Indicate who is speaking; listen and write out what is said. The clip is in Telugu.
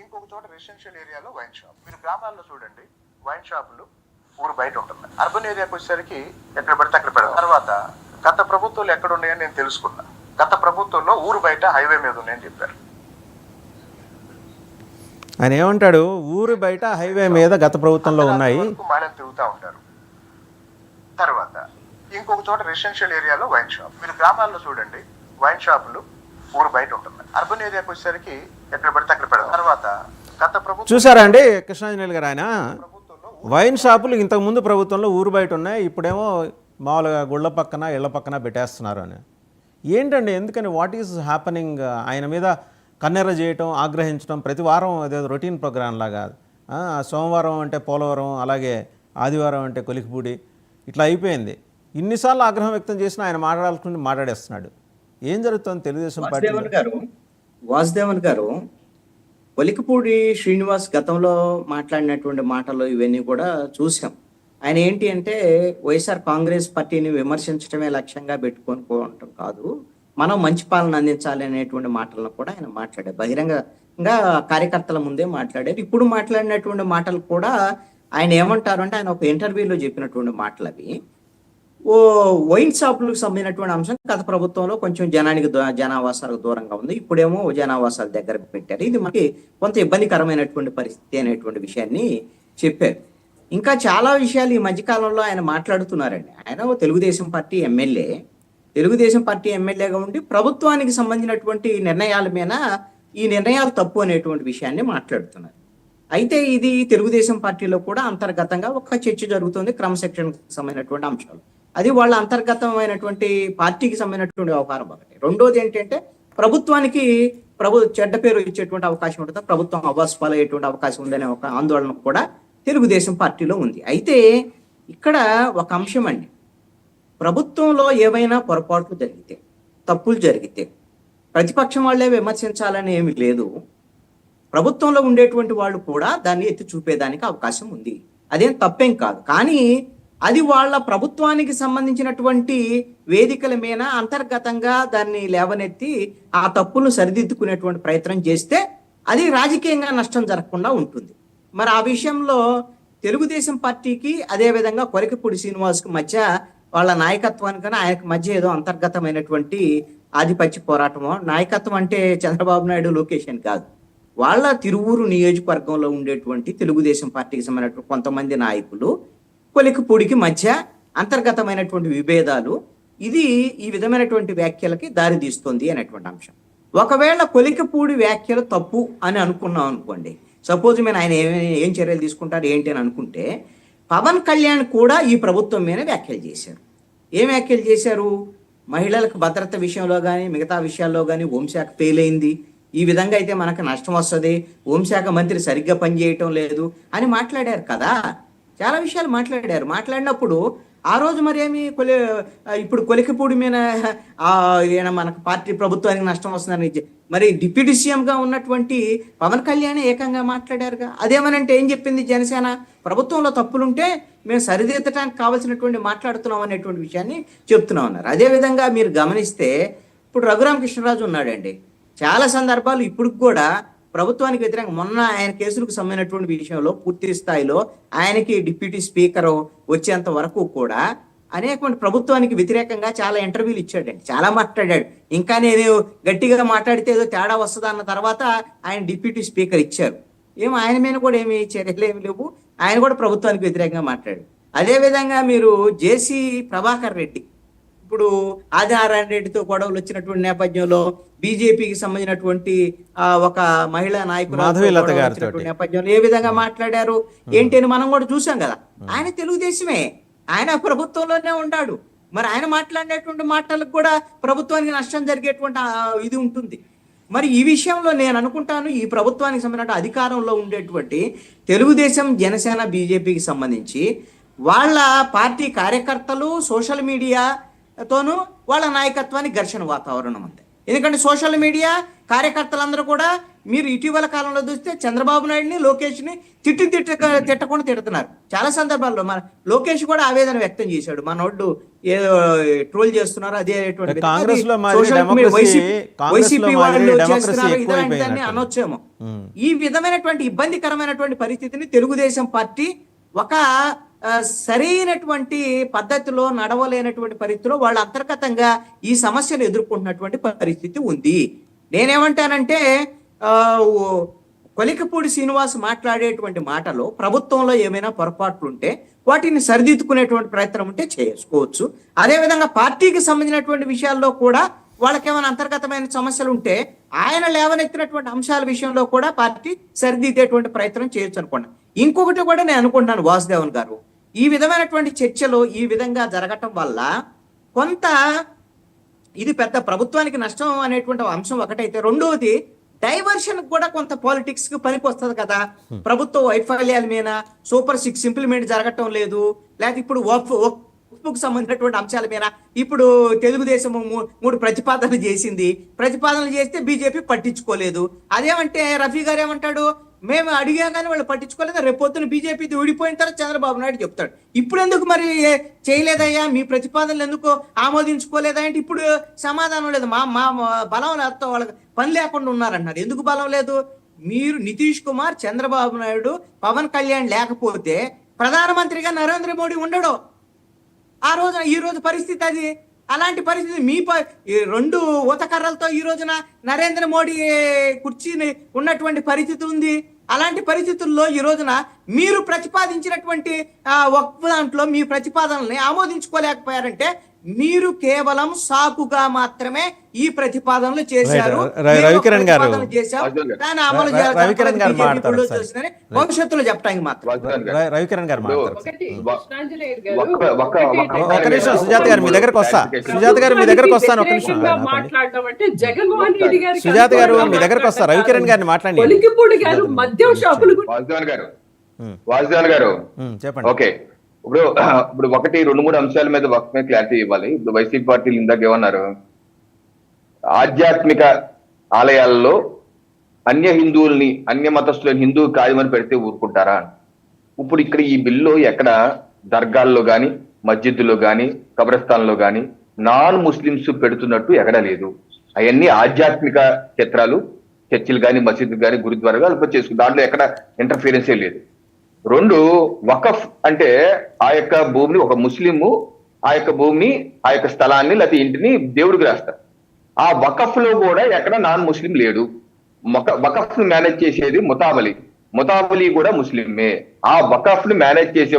Speaker 1: ఇంకొక చోట రెసిడెన్షియల్ ఏరియాలో వైన్ షాప్. మీరు గ్రామాల్లో చూడండి, వైన్ షాపులు ఊరు బయట ఉంటుంది. అర్బన్ ఏరియాకి వచ్చేసరికి ఎక్కడ పడితే అక్కడ పెడతారు. తర్వాత గత ప్రభుత్వాలు ఎక్కడ ఉన్నాయని నేను తెలుసుకున్నా. గత ప్రభుత్వంలో ఊరు బయట హైవే మీద ఉన్నాయని చెప్పారు.
Speaker 2: ఆయన ఏమంటాడు, ఊరు బయట హైవే మీద గత ప్రభుత్వంలో ఉన్నాయి,
Speaker 1: మహిళలు తిరుగుతూ ఉంటారు. తర్వాత ఇంకొక చోట రెసిడెన్షియల్ ఏరియాలో వైన్ షాప్. మీరు గ్రామాల్లో చూడండి, వైన్ షాపులు ఊరు బయట ఉంటుంది. అర్బన్ ఏరియాకి వచ్చేసరికి ఎక్కడ పడితే అక్కడ పెడతారు. తర్వాత గత ప్రభుత్వం
Speaker 2: చూసారా అండి కృష్ణాంజనేయులు గారు, ఆయన వైన్ షాపులు ఇంతకుముందు ప్రభుత్వంలో ఊరు బయట ఉన్నాయి, ఇప్పుడేమో మామూలుగా గుళ్ళ పక్కన ఇళ్ల పక్కన పెట్టేస్తున్నారు అని. ఏంటండి, ఎందుకని, వాట్ ఈజ్ హ్యాపనింగ్? ఆయన మీద కన్నెర్ర చేయటం, ఆగ్రహించడం ప్రతి వారం అదే రొటీన్ ప్రోగ్రాం లాగా. సోమవారం అంటే పోలవరం, అలాగే ఆదివారం అంటే కొలికిపూడి, ఇట్లా అయిపోయింది. ఇన్నిసార్లు ఆగ్రహం వ్యక్తం చేసినా ఆయన మాట్లాడాల్సింది మాట్లాడేస్తున్నాడు. ఏం జరుగుతుంది తెలుగుదేశం పార్టీ?
Speaker 3: వాసుదేవన్ గారు, కొలికిపూడి శ్రీనివాస్ గతంలో మాట్లాడినటువంటి మాటలు ఇవన్నీ కూడా చూసాం. ఆయన ఏంటి అంటే, వైఎస్ఆర్ కాంగ్రెస్ పార్టీని విమర్శించడమే లక్ష్యంగా పెట్టుకోవటం కాదు, మనం మంచి పాలన అందించాలి అనేటువంటి మాటలను కూడా ఆయన మాట్లాడారు. బహిరంగంగా కార్యకర్తల ముందే మాట్లాడారు. ఇప్పుడు మాట్లాడినటువంటి మాటలు కూడా ఆయన ఏమంటారు అంటే, ఆయన ఒక ఇంటర్వ్యూలో చెప్పినటువంటి మాటలు అవి. వైన్ షాపులకు సంబంధించినటువంటి అంశం గత ప్రభుత్వంలో కొంచెం జనావాసాలకు దూరంగా ఉంది, ఇప్పుడేమో జనావాసాల దగ్గర పెట్టారు, ఇది మనకి కొంత ఇబ్బందికరమైనటువంటి పరిస్థితి అనేటువంటి విషయాన్ని చెప్పారు. ఇంకా చాలా విషయాలు ఈ మధ్యకాలంలో ఆయన మాట్లాడుతున్నారండి. ఆయన తెలుగుదేశం పార్టీ ఎమ్మెల్యేగా ఉండి ప్రభుత్వానికి సంబంధించినటువంటి నిర్ణయాల మీద ఈ నిర్ణయాలు తప్పు అనేటువంటి విషయాన్ని మాట్లాడుతున్నారు. అయితే ఇది తెలుగుదేశం పార్టీలో కూడా అంతర్గతంగా ఒక చర్చ జరుగుతుంది, క్రమశిక్షణకు సంబంధించినటువంటి అంశాలు. అది వాళ్ళ అంతర్గతమైనటువంటి పార్టీకి సంబంధించినటువంటి వ్యవహారం ఒకటి. రెండోది ఏంటంటే, ప్రభుత్వానికి చెడ్డ పేరు ఇచ్చేటువంటి అవకాశం ఉంటుంది, ప్రభుత్వం అయ్యేటువంటి అవకాశం ఉందనే ఒక ఆందోళన కూడా తెలుగుదేశం పార్టీలో ఉంది. అయితే ఇక్కడ ఒక అంశం అండి, ప్రభుత్వంలో ఏవైనా పొరపాట్లు జరిగితే, తప్పులు జరిగితే ప్రతిపక్షం వాళ్ళే విమర్శించాలని ఏమి లేదు, ప్రభుత్వంలో ఉండేటువంటి వాళ్ళు కూడా దాన్ని ఎత్తి చూపేదానికి అవకాశం ఉంది, అదేం తప్పేం కాదు. కానీ అది వాళ్ళ ప్రభుత్వానికి సంబంధించినటువంటి వేదికల మీద అంతర్గతంగా దాన్ని లేవనెత్తి ఆ తప్పులను సరిదిద్దుకునేటువంటి ప్రయత్నం చేస్తే అది రాజకీయంగా నష్టం జరగకుండా ఉంటుంది. మరి ఆ విషయంలో తెలుగుదేశం పార్టీకి, అదేవిధంగా కొలికిపూడి శ్రీనివాస్కి మధ్య వాళ్ళ నాయకత్వానికన్నా ఆయనకు మధ్య ఏదో అంతర్గతమైనటువంటి ఆధిపత్య పోరాటమో, నాయకత్వం అంటే చంద్రబాబు నాయుడు, లోకేష్ అని కాదు, వాళ్ళ తిరువూరు నియోజకవర్గంలో ఉండేటువంటి తెలుగుదేశం పార్టీకి సంబంధించినటువంటి కొంతమంది నాయకులు కొలికిపూడికి మధ్య అంతర్గతమైనటువంటి విభేదాలు, ఇది ఈ విధమైనటువంటి వ్యాఖ్యలకి దారి తీస్తుంది అనేటువంటి అంశం. ఒకవేళ కొలికిపూడి వ్యాఖ్యలు తప్పు అని అనుకున్నాం అనుకోండి, సపోజ్ మేము ఆయన ఏం చర్యలు తీసుకుంటారు ఏంటి అని అనుకుంటే, పవన్ కళ్యాణ్ కూడా ఈ ప్రభుత్వం మీద వ్యాఖ్యలు చేశారు. ఏం వ్యాఖ్యలు చేశారు? మహిళలకు భద్రత విషయంలో కానీ మిగతా విషయాల్లో కానీ హోంశాఖ ఫెయిల్ అయింది, ఈ విధంగా అయితే మనకు నష్టం వస్తుంది, హోంశాఖ మంత్రి సరిగ్గా పనిచేయటం లేదు అని మాట్లాడారు కదా. చాలా విషయాలు మాట్లాడారు. మాట్లాడినప్పుడు ఆ రోజు మరి ఏమి ఇప్పుడు కొలికిపూడి మీద మనకు పార్టీ ప్రభుత్వానికి నష్టం వస్తుందని మరి డిప్యూటీ సీఎంగా ఉన్నటువంటి పవన్ కళ్యాణ్ ఏకంగా మాట్లాడారుగా. అదేమనంటే ఏం చెప్పింది జనసేన, ప్రభుత్వంలో తప్పులుంటే మేము సరిదిద్దటానికి కావాల్సినటువంటి మాట్లాడుతున్నాం అనేటువంటి విషయాన్ని చెప్తున్నాం అన్నారు. అదేవిధంగా మీరు గమనిస్తే ఇప్పుడు రఘురామకృష్ణరాజు ఉన్నాడండి, చాలా సందర్భాలు ఇప్పుడు కూడా ప్రభుత్వానికి వ్యతిరేకంగా, మొన్న ఆయన కేసులకు సంబంధించినటువంటి విషయంలో పూర్తి స్థాయిలో ఆయనకి డిప్యూటీ స్పీకర్ వచ్చేంత వరకు కూడా అనేకమంది ప్రభుత్వానికి వ్యతిరేకంగా చాలా ఇంటర్వ్యూలు ఇచ్చాడండి, చాలా మాట్లాడాడు. ఇంకా నేను గట్టిగా మాట్లాడితే ఏదో తేడా వస్తుంది అన్న తర్వాత ఆయన డిప్యూటీ స్పీకర్ ఇచ్చారు. ఆయన మీద కూడా ఏమి చర్యలు ఏమి లేవు, ఆయన కూడా ప్రభుత్వానికి వ్యతిరేకంగా మాట్లాడాడు. అదేవిధంగా మీరు జేసీ ప్రభాకర్ రెడ్డి, ఇప్పుడు ఆదినారాయణ రెడ్డితో గొడవలు వచ్చినటువంటి నేపథ్యంలో బీజేపీకి సంబంధించినటువంటి ఒక మహిళా నాయకులు నేపథ్యంలో ఏ విధంగా మాట్లాడారు ఏంటి అని మనం కూడా చూసాం కదా. ఆయన తెలుగుదేశమే, ఆయన ప్రభుత్వంలోనే ఉన్నాడు, మరి ఆయన మాట్లాడినటువంటి మాటలకు కూడా ప్రభుత్వానికి నష్టం జరిగేటువంటి ఇది ఉంటుంది. మరి ఈ విషయంలో నేను అనుకుంటాను, ఈ ప్రభుత్వానికి సంబంధించిన అధికారంలో ఉండేటువంటి తెలుగుదేశం, జనసేన, బీజేపీకి సంబంధించి వాళ్ళ పార్టీ కార్యకర్తలు సోషల్ మీడియాతోనూ వాళ్ళ నాయకత్వానికి ఘర్షణ వాతావరణం ఉంది. ఎందుకంటే సోషల్ మీడియా కార్యకర్తలందరూ కూడా మీరు ఇటీవల కాలంలో చూస్తే చంద్రబాబు నాయుడిని లోకేష్ని తిట్టకుండా తిడుతున్నారు. చాలా సందర్భాల్లో మన లోకేష్ కూడా ఆవేదన వ్యక్తం చేశాడు. మనోళ్ళు ఏదో ట్రోల్ చేస్తున్నారు అదేటువంటి
Speaker 2: కాంగ్రెస్ లో మాదిరి
Speaker 3: వైసీపీ వాళ్ళు చేస్తున్నారు ఇదాన్ని
Speaker 2: ఎక్కువైపోయినట్టు.
Speaker 3: అనొచ్చేమో. ఈ విధమైనటువంటి ఇబ్బందికరమైనటువంటి పరిస్థితిని తెలుగుదేశం పార్టీ ఒక సరైనటువంటి పద్ధతిలో నడవలేనటువంటి పరిస్థితిలో వాళ్ళు అంతర్గతంగా ఈ సమస్యను ఎదుర్కొంటున్నటువంటి పరిస్థితి ఉంది. నేనేమంటానంటే కొలికపూడి శ్రీనివాస్ మాట్లాడేటువంటి మాటలో ప్రభుత్వంలో ఏమైనా పొరపాట్లుంటే వాటిని సరిదిద్దుకునేటువంటి ప్రయత్నం ఉంటే చేసుకోవచ్చు. అదేవిధంగా పార్టీకి సంబంధించినటువంటి విషయాల్లో కూడా వాళ్ళకేమైనా అంతర్గతమైన సమస్యలు ఉంటే ఆయన లేవనెత్తినటువంటి అంశాల విషయంలో కూడా పార్టీ సరిదిద్దేటువంటి ప్రయత్నం చేయొచ్చు అనుకోండి. ఇంకొకటి కూడా నేను అనుకుంటున్నాను వాసుదేవన్ గారు, ఈ విధమైనటువంటి చర్చలు ఈ విధంగా జరగటం వల్ల కొంత ఇది పెద్ద ప్రభుత్వానికి నష్టం అనేటువంటి అంశం ఒకటైతే, రెండవది డైవర్షన్ కూడా కొంత పాలిటిక్స్ కి పనికి వస్తుంది కదా. ప్రభుత్వ వైఫల్యాల మీద సూపర్ 6 ఇంప్లిమెంట్ జరగటం లేదు, లేకపోతే ఇప్పుడు వక్ఫ్కు సంబంధించినటువంటి అంశాల మీద ఇప్పుడు తెలుగుదేశం 3 ప్రతిపాదనలు చేసింది. ప్రతిపాదనలు చేస్తే బీజేపీ పట్టించుకోలేదు. అదేమంటే రఫీ గారు ఏమంటాడు, మేము అడిగా కానీ వాళ్ళు పట్టించుకోలేదు, రేపొద్దున బీజేపీ విడిపోయిన తర్వాత చంద్రబాబు నాయుడు చెప్తాడు ఇప్పుడు ఎందుకు మరి చేయలేదయ్యా, మీ ప్రతిపాదనలు ఎందుకు ఆమోదించుకోలేదా అంటే ఇప్పుడు సమాధానం లేదు. మా బలం లేకపోతే వాళ్ళకి పని లేకుండా ఉన్నారన్నారు. ఎందుకు బలం లేదు? మీరు నితీష్ కుమార్, చంద్రబాబు నాయుడు, పవన్ కళ్యాణ్ లేకపోతే ప్రధానమంత్రిగా నరేంద్ర మోడీ ఉండడు. ఈ రోజు పరిస్థితి అది. అలాంటి పరిస్థితి మీ 2 ఊతకర్రలతో ఈ రోజున నరేంద్ర మోడీ కుర్చీని ఉన్నటువంటి పరిస్థితి ఉంది. అలాంటి పరిస్థితుల్లో ఈ రోజున మీరు ప్రతిపాదించినటువంటి వక్ఫ్ దాంట్లో మీ ప్రతిపాదనల్ని ఆమోదించుకోలేకపోయారంటే మీరు కేవలం సాకుగా మాత్రమే ఈ ప్రతిపాదనలు చేశారు.
Speaker 2: రవికిరణ్ గారు
Speaker 3: భవిష్యత్తులో చెప్పడానికి మాత్రం.
Speaker 2: రవికిరణ్ గారు ఒక నిమిషం, సుజాత గారు మీ దగ్గరకు వస్తా. సుజాత గారు మీ దగ్గరకు వస్తాను, ఒక నిమిషం. సుజాత గారు మీ దగ్గరకు వస్తా. రవికిరణ్ గారిని మాట్లాడండి.
Speaker 4: వాసుదేవన్ గారు
Speaker 2: చెప్పండి.
Speaker 4: ఓకే, ఇప్పుడు 1-2-3 అంశాల మీద క్లారిటీ ఇవ్వాలి. ఇప్పుడు వైసీపీ పార్టీలు ఇందాక ఏమన్నారు, ఆధ్యాత్మిక ఆలయాల్లో అన్య హిందువుల్ని, అన్య మతస్థులని హిందూ కాయమని పెడితే ఊరుకుంటారా? ఇప్పుడు ఇక్కడ ఈ బిల్లు ఎక్కడ దర్గాల్లో గాని, మస్జిద్దులో గాని, కబ్రస్థాన్లో గాని నాన్ ముస్లిమ్స్ పెడుతున్నట్టు ఎక్కడా లేదు. అవన్నీ ఆధ్యాత్మిక క్షేత్రాలు, చర్చిలు గాని, మసీదులు గాని, గురుద్వారా గాని చేసుకుంటారు. దాంట్లో ఎక్కడ ఇంటర్ఫీరెన్సే లేదు. 2, వకఫ్ అంటే ఆ యొక్క భూమిని ఒక ముస్లిము ఆ యొక్క భూమిని, ఆ యొక్క స్థలాన్ని లేకపోతే ఇంటిని దేవుడికి రాస్తారు. ఆ వకఫ్ లో కూడా ఎక్కడ నాన్ ముస్లిం లేడు. వకఫ్ ను మేనేజ్ చేసేది ముతావలి కూడా ముస్లిమే. ఆ వకఫ్ ను మేనేజ్ చేసే